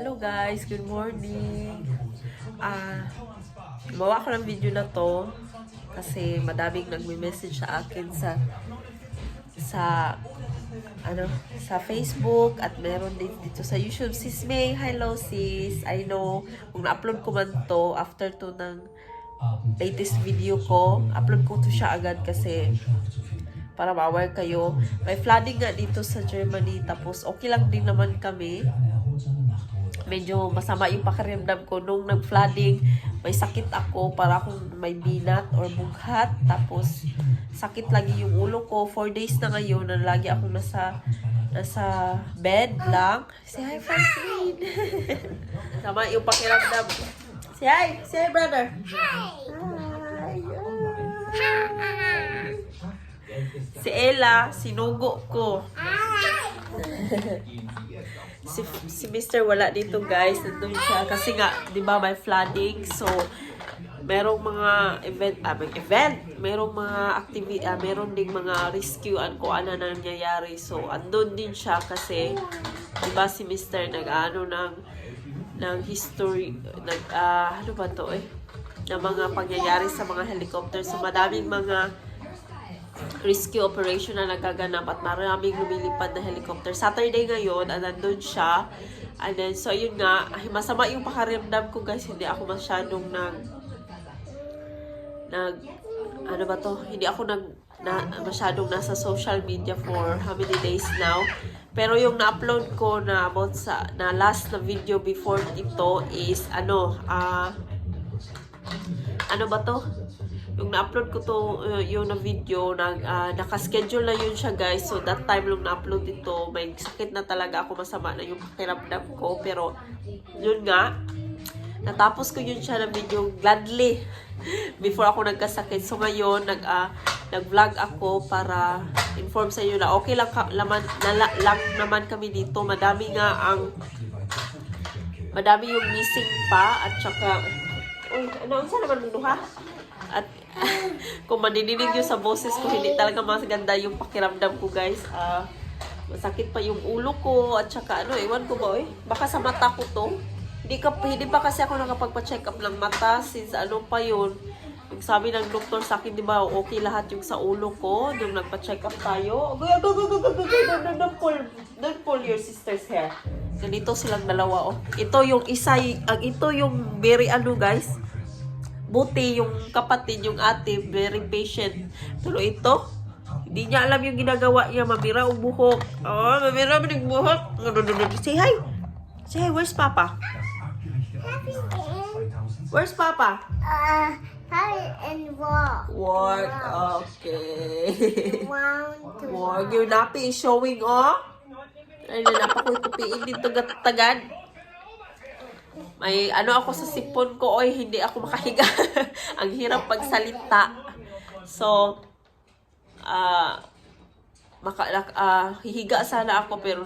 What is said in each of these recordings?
Hello guys, good morning. Gumawa ko ng video na to kasi madaming nagme-message sa akin sa sa Facebook at meron din dito sa YouTube. Sis May, hello sis. I know kung na-upload ko man to after to ng latest video ko, upload ko to siya agad kasi para ma-aware kayo. May flooding nga dito sa Germany, tapos okay lang din naman kami. Medyo masama yung pakiramdam ko nung nag-flooding. May sakit ako, para akong may binat or bughat. Tapos sakit lagi yung ulo ko. 4 days na ngayon na lagi akong nasa bed lang. Say hi, Francine! Sama yung pakiramdam. Say hi! Say hi, brother! Hi! Si Ella, sinugo ko. si Mr. wala dito guys, nandun siya kasi nga 'di ba may flooding, so merong mga merong mga activity, meron ding mga rescuean ko ano na nangyayari, so andun din siya kasi 'di ba si Mr. nag-ano ng history, ano ba to ng mga pangyayari sa mga helicopter, so madaming mga rescue operation na nagaganap at maraming lumilipad na helicopter. Saturday ngayon, nandun siya. And then, so yun nga, masama yung pakiramdam ko guys. Hindi ako masyadong ano ba to? Hindi ako masyadong nasa social media for how many days now. Pero yung na-upload ko na about na last na video before ito is ano ba to? Yung na-upload ko to, yung na video, naka-schedule na yun siya guys. So that time lang na-upload ito, may sakit na talaga ako, masama na yung pakiramdam ko. Pero yun nga, natapos ko yun siya na video gladly before ako nagkasakit. So ngayon, nag-vlog ako para inform sa inyo na okay lang, lang naman kami dito. Madami yung missing pa at saka, ano saan naman duha? At kung manininig nyo sa boses ko, hindi talaga maganda yung pakiramdam ko guys. Masakit pa yung ulo ko at saka ewan ko ba baka sa mata ko to. Hindi pa kasi ako nakapagpa-check up ng mata since pa yun. Yung sabi ng doktor sa akin, di ba, okay lahat yung sa ulo ko nung nagpa-check up tayo. Don't pull your sister's hair. Ganito silang dalawa Ito yung isa, ito yung very guys. Buti yung kapatid, yung ate, very patient. Pero ito, hindi niya alam yung ginagawa niya. Mamira ang buhok. Mamira ang buhok. Say hi. Say hi, where's Papa? Where's Papa? And walk. Work, okay. Work. Yung napi is showing, Ay, napakutupiin dito tagad. May ako sa sipon ko, hindi ako makahiga. Ang hirap pagsalita. So, hihiga sana ako pero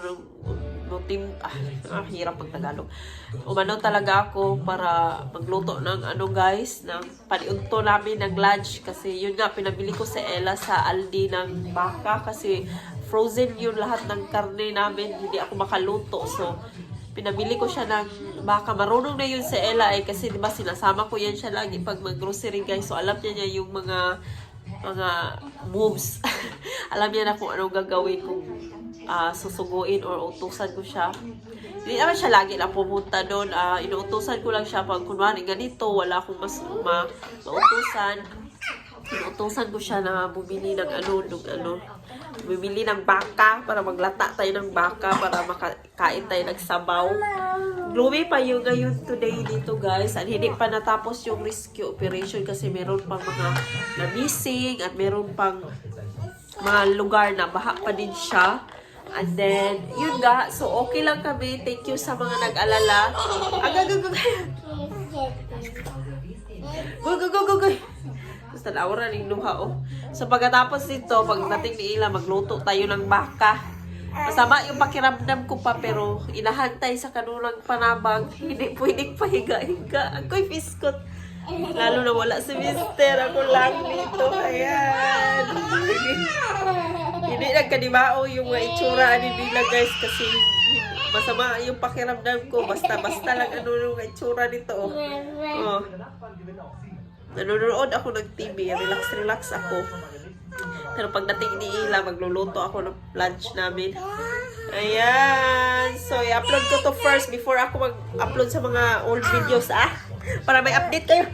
hirap pag Tagalog. Umano talaga ako para magluto ng guys, ng paniunto namin ng lunch kasi yun nga pinabili ko sa Ella sa Aldi ng baka kasi frozen yun lahat ng karne namin, hindi ako makaluto. So pinabili ko siya ng baka. Marunong na yun sa Ella kasi diba sinasama ko yan siya lagi pag mag-grocery guys. So alam niya yung mga moves. Alam niya na kung anong gagawin kung susuguin or utusan ko siya. Hindi naman siya lagi na pumunta doon. Inuutusan ko lang siya pag kunwari ganito, wala akong mautusan. Inuutusan ko siya na bumili ng bumili ng baka para maglata tayo ng baka para makakain tayo ng sabaw. Gloomy pa yung ngayon today dito guys. At hindi pa natapos yung rescue operation kasi meron pang mga na-missing at meron pang mga lugar na baha pa din siya. And then, yun nga. So, okay lang kami. Thank you sa mga nag-alala. Go. Basta naura rin luha, So, pagkatapos nito, pagdating ni Ila, magluto tayo ng baka. Masama yung pakiramdam ko pa, pero inahantay sa kanulang panabang. Hindi pwedeng pahiga-higa. Ako'y fiskot. Lalo na wala si Mister. Ako lang dito. Ayan. Hindi nagkanibao yung mga itsura nila guys kasi masama yung pakiramdam ko. Basta-basta lang ano yung itsura nito. Oh. Nanonood ako ng TV. Relax ako. Pero pagdating ni Ila, magluluto ako ng lunch namin. Ayan. So, i-upload ko to first before ako mag-upload sa mga old videos, para may update kayo.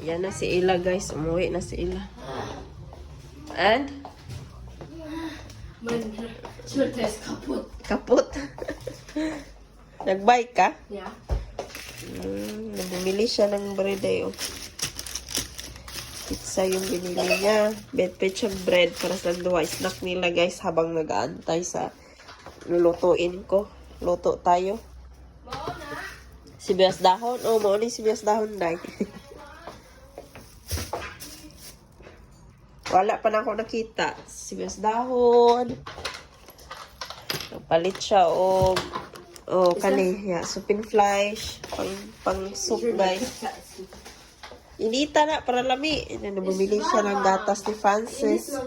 Ayan na si Ila, guys. Umuwi na si Ila. And? Mein Schulter ist kaputt. Kaput. Nag-bike ka? Ja. Bumili siya ng bread ay pizza yung binili niya. Betpechag bread para sa dua snack nila guys habang nag-aantay sa lulutuin ko. Luto tayo. Sibuyas dahon. Oh, mo ni sibuyas dahon dai. Wala pa na ako nakita. Sibuyas dahon. Palit siya o kani, supin flash, pang soup guys. Inita na para lami. Bumili siya ng gatas ni Francis.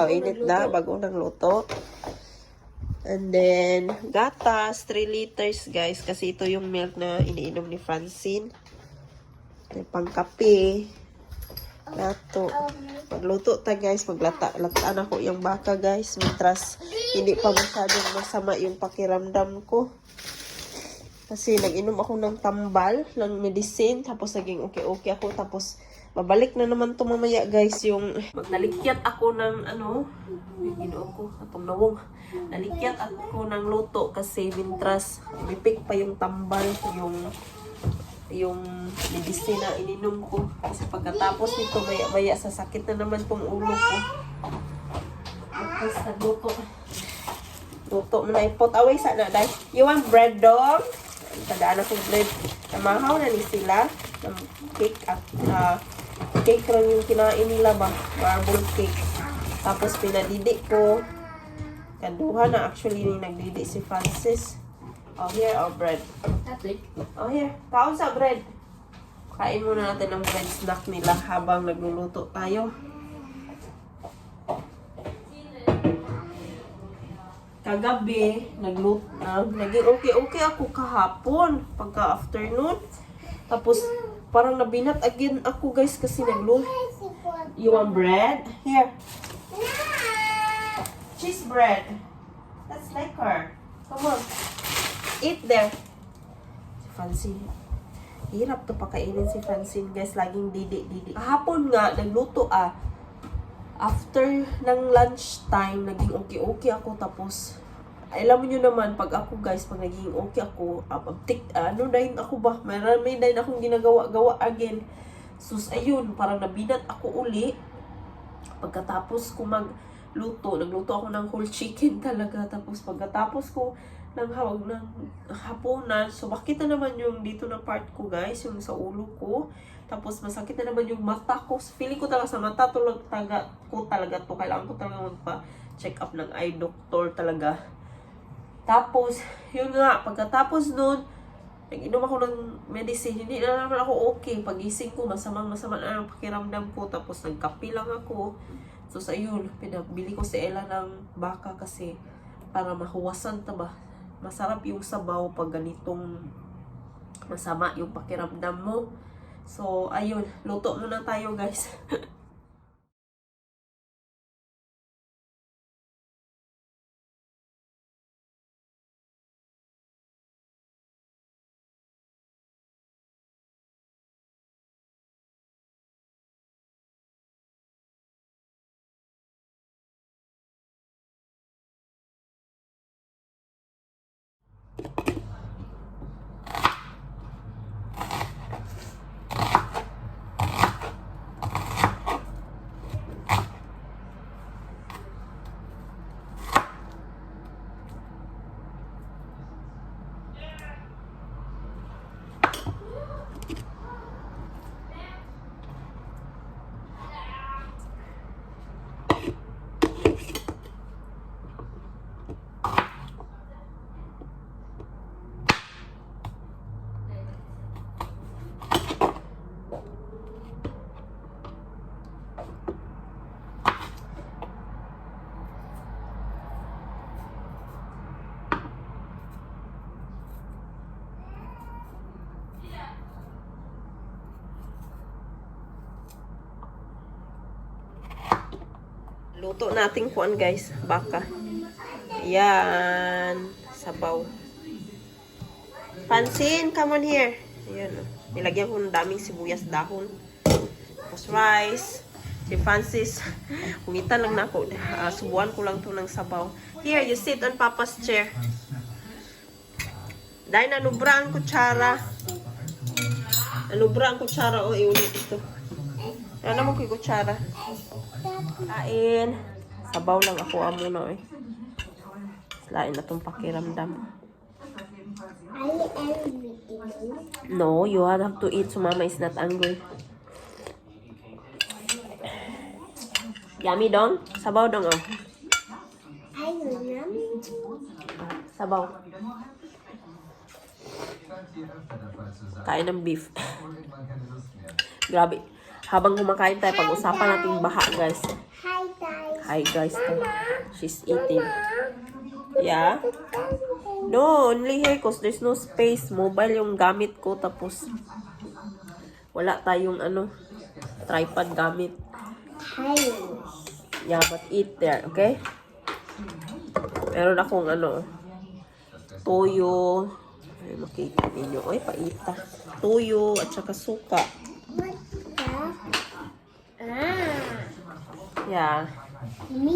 Init na bago nang luto. And then gatas 3 liters guys kasi ito yung milk na iniinom ni Francine. Pang kape. Lato. Magluto ta guys, maglataan ako yung baka guys. Mitras hindi pa masyadong masama yung pakiramdam ko. Kasi nag-inom ako ng tambal, ng medicine, tapos naging okay ako. Tapos babalik na naman to mamaya guys yung magnalikyat ako ng ginoo ko, atong nawong. Nalikyat ako ng luto kasi mitras bipik pa yung tambal, yung medicine na ininom ko. Kasi pagkatapos nito, maya sa sakit na naman tong ulo ko. Tapos nagluto. Luto mo na ipot. Away sana, dahil. You want bread, dog? Tadaan akong bread. Namahaw na ni sila. Ng cake at cake lang yung kinain nila ba? Marble cake. Tapos pinadidi ko. Kaduha na actually ni nagdidi si Francis. Oh, here, bread. Fertig. Oh, here. Kaon sa bread. Kain muna natin ang bread snack nila habang nagluluto tayo. Kagabi, naging okay ako kahapon, pagka afternoon. Tapos, parang nabinat again ako guys kasi nagluto. You want bread? Here. Cheese bread. That's like her. Come on. Eat there. Si Francine. Hirap to pakainin si Francine, guys. Laging didi. Kahapon nga, nagluto after ng lunch time, naging okay ako. Tapos, alam nyo naman, pag ako guys, pag naging okay ako, dahil ako ba? May dahil akong ginagawa again. Sus, ayun, parang nabinat ako uli. Pagkatapos ko nagluto ako ng whole chicken talaga. Tapos pagkatapos ko ng hawag ng hapunan. So, makita naman yung dito na part ko, guys. Yung sa ulo ko. Tapos, masakit na naman yung mata ko. So, feeling ko talaga sa mata ko talaga to. Kailangan ko talaga magpa-check up ng eye doctor talaga. Tapos, yun nga. Pagkatapos nun, nag-inom ako ng medicine. Hindi na naman ako okay. Pagising ko, masama na ang pakiramdam ko. Tapos, nagkape lang ako. So, ayun. Pinabili ko si Ella ng baka kasi para mahuwasan ba. Masarap yung sabaw pag ganitong masama yung pakiramdam mo. So, ayun. Luto muna tayo, guys. Luto natin kuan guys, baka. Yan, sabaw. Pansin, come on here. Ayan, oh. Nilagyan ko ng daming sibuyas dahon. Tapos rice. Si Francis, kumitan lang na ako. Subuan ko lang to ng sabaw. Here, you sit on Papa's chair. Dahil nanubra ang kutsara. Nanubra ang kutsara. O, iulit ito. Ano mo ko yung kutsara? Kain. Sabaw lang ako muna eh. Lain na itong pakiramdam. No, you have to eat so mama is not hungry. Yummy dong? Sabaw dong oh. Sabaw. Kain ng beef. Grabe. Habang kumakain tayo, pag-usapan natin baha guys. Hi guys. Hi guys. She's eating. Yeah? No, only here cause there's no space. Mobile yung gamit ko tapos wala tayong tripod gamit. Hi. Yeah, but eat there, okay? Meron akong toyo. Ay, makita ninyo. Ay, paita. Toyo at saka suka. What the? Yeah. Me.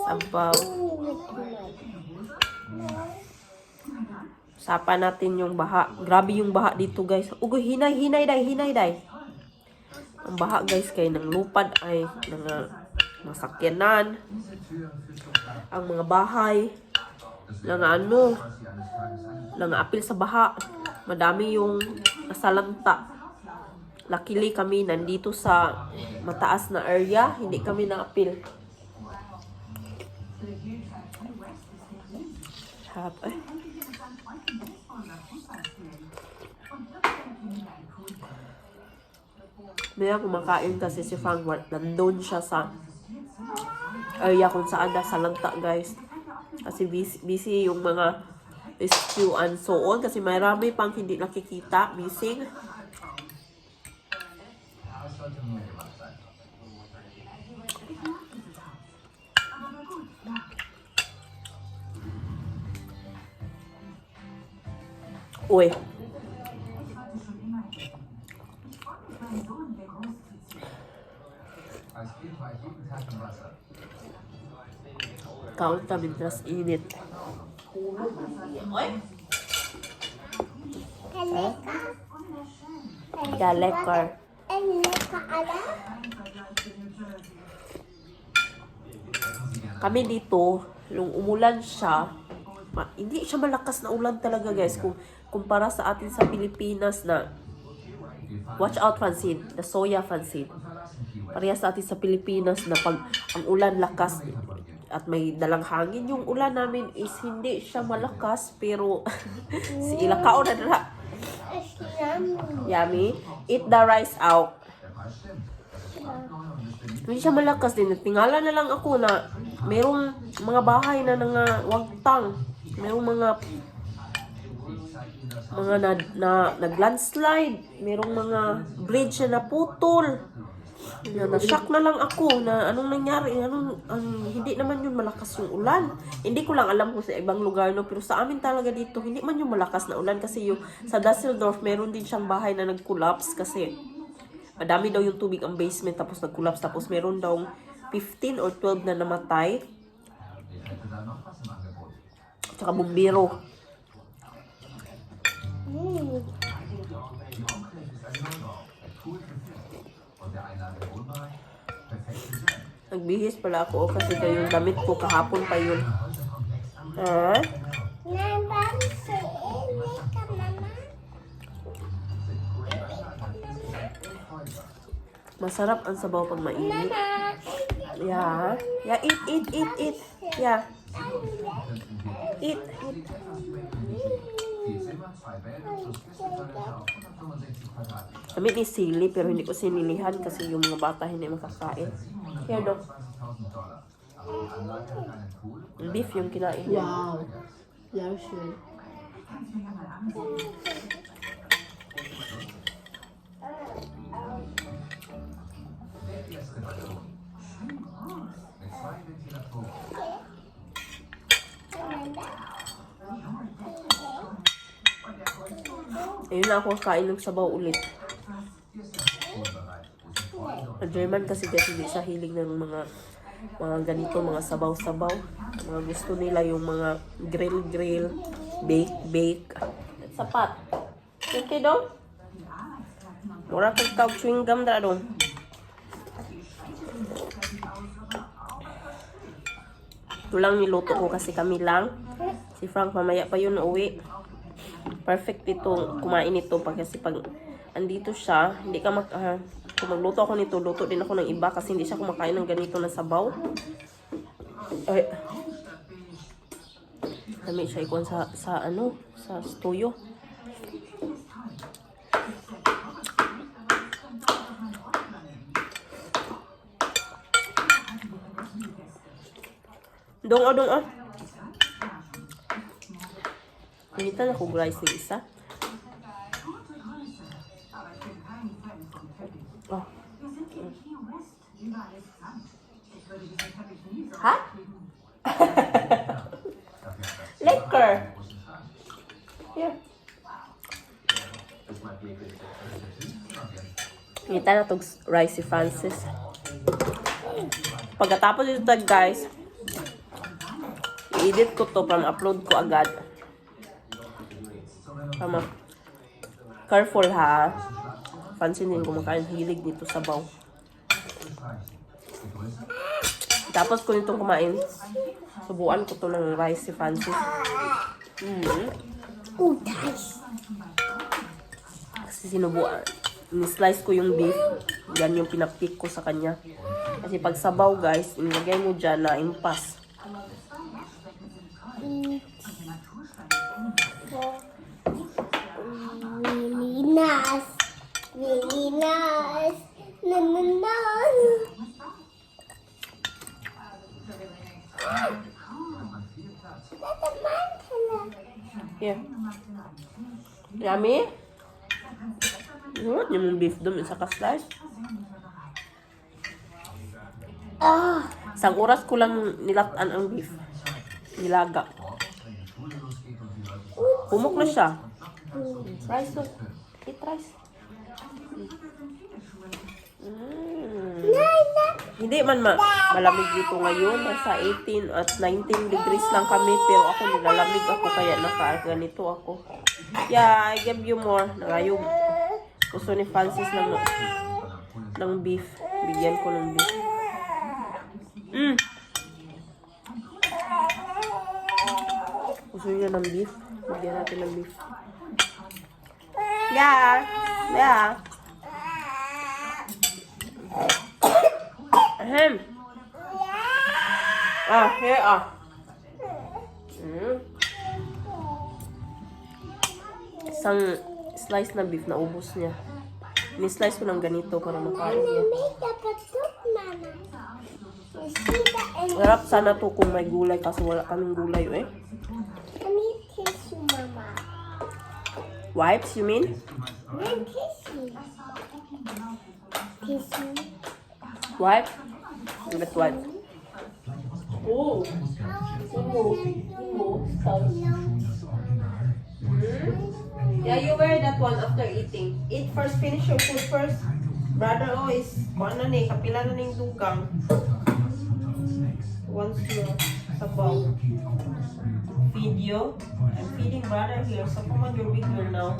Sabaw. Sapa natin yung baha. Grabe yung baha dito, guys. Ugoy, hinay, day. Ang baha, guys, kay nang lupad ay masakyanan. Ang mga bahay. Apil sa baha. Madami yung nasalanta. Luckily kami nandito sa mataas na area. Hindi kami na-apil. Sarap eh. Maya kumakain kasi si Frank. Nandun siya sa area kung saan nasa lanta guys. Kasi busy yung mga rescue and so on. Kasi marami pang hindi nakikita. Missing. Uy. Kaon kami tas init. Oy. Galekar. Kami dito, nung umulan siya, hindi siya malakas na ulan talaga guys. Kung kumpara sa atin sa Pilipinas na, watch out Francine, the soya Francine. Parehas sa atin sa Pilipinas na pag ang ulan lakas at may dalang hangin, yung ulan namin is hindi siya malakas pero si Ilakao na dala. Yummy. Eat the rice out. Hindi siya malakas din. Tingala na lang ako na merong mga bahay na wagtang. Merong mga nag-landslide. Merong mga bridge na naputol. Na-shock na lang ako na anong nangyari. Hindi naman yun malakas yung ulan. Hindi ko lang alam kung sa ibang lugar, no? Pero sa amin talaga dito, hindi man yung malakas na ulan. Kasi yung sa Dusseldorf, meron din siyang bahay na nag-collapse. Kasi madami daw yung tubig ang basement tapos nag-collapse. Tapos meron daw 15 or 12 na namatay. Tsaka bumbiro. Nagbihis pala ako kasi yung damit ko kahapon pa yun. Ha? Masarap ang sabaw pag mainit. Yeah. Yeah, eat. Yeah. Eat. Kami ni sili pero hindi ko sinilihan kasi yung mga bata hindi makakain. Here, dog. Beef yung kinain niya. Wow. Sehr schön. Ayun na ako kain ng sabaw ulit. Ang German kasi hindi sa hilig ng mga ganito, mga sabaw-sabaw. Mga gusto nila yung mga grill, bake. Sapat. Okay dong? Mura kong tawag chewing gum na dong. Ito lang niluto ko kasi kami lang. Si Frank mamaya pa yun uwi. Perfect ito, kumain ito kasi pag andito siya, hindi ka kung magluto ako nito, luto din ako ng iba kasi hindi siya kumakain ng ganito na sabaw. Ay. Dami siya ikon sa stuyo. Dong. Pinitan ako rice ng isa. Oh. Ha? Liquor. Here. Pinitan na itong rice si Francis. Pagkatapos ito guys, i-edit ko to from upload ko agad. Tama. Careful ha. Pansinin ko makain hilig nito sabaw. Tapos ko nitong kumain. Subuan ko to ng rice si Francis. Kasi sinubuan. Ni-slice ko yung beef. Yan yung pinapik ko sa kanya. Kasi pag sabaw guys, ilagay mo dyan na impas. Really nice. No. Yeah. Yummy? Yung beef doon, isa ka-slice. Isang oras ko lang nilatan ang beef. Nilaga. Pumok na siya. Rice to. Eat rice. Hindi man malamig dito ngayon. Nasa 18 at 19 degrees lang kami. Pero ako nilalamig ako kaya naka-ganito ako. Yeah, I give you more. Nangayog. Gusto ni Francis ng beef. Bigyan ko ng beef. Gusto niya ng beef. Bigyan natin ng beef. Yeah. Ahem. Here. Isang slice na beef na ubos niya. Ni-slice ko ng ganito para makain niya. Harap sana to kung may gulay kasi wala kaming gulay eh. I need tissue, Mama. Wipes, you mean? Tissue. Wipe? Let's wipe. Oh. Yeah, you wear that one after eating. Eat first, finish your food first. Brother, is kapila na ning dugang. Once more, sabaw. Video. I'm feeding brother here. So come on, you're big girl now.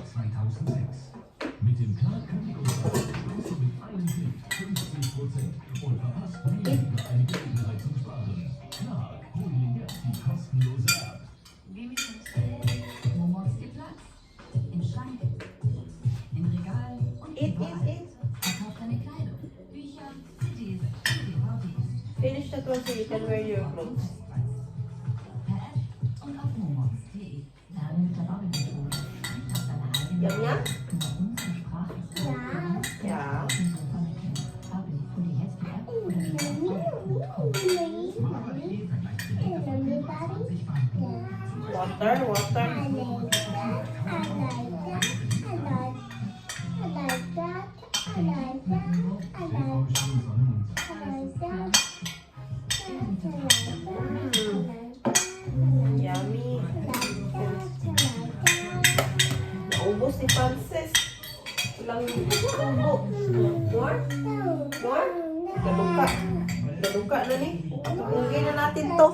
Eat. Finish that one so you can wear your clothes. Yum yum? Yeah. Water. I like that. Yummy. Naubos ni Frances. Ilang tubo. More? More? Galuka. Galuka na ni. Tugungin na natin to.